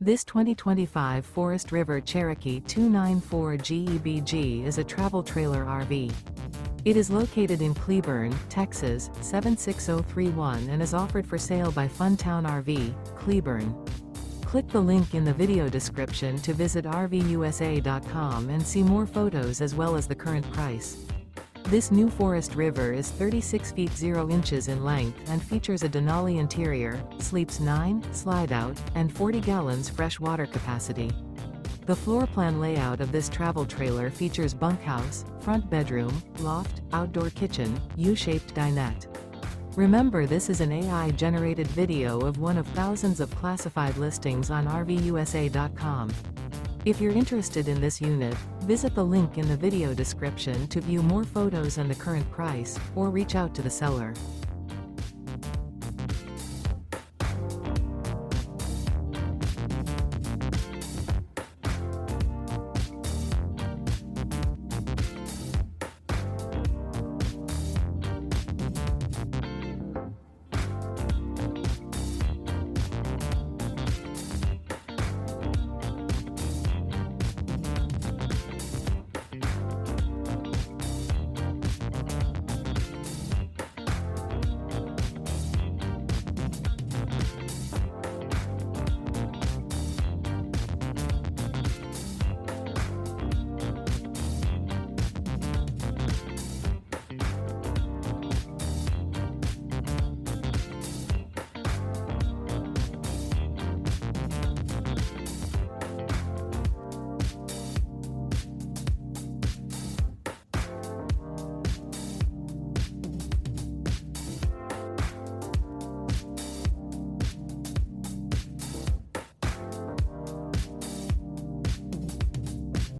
This 2025 Forest River Cherokee 294 GEBG is a travel trailer RV. It is located in Cleburne, Texas, 76031 and is offered for sale by Funtown RV, Cleburne. Click the link in the video description to visit RVUSA.com and see more photos as well as the current price. This new Forest River is 36 feet 0 inches in length and features a DENALI interior, sleeps 9, Slideout, and 40 gallons fresh water capacity. The floor plan layout of this travel trailer features bunkhouse, front bedroom, loft, outdoor kitchen, U-shaped dinette. Remember, this is an AI-generated video of one of thousands of classified listings on RVUSA.com. If you're interested in this unit, visit the link in the video description to view more photos and the current price, or reach out to the seller.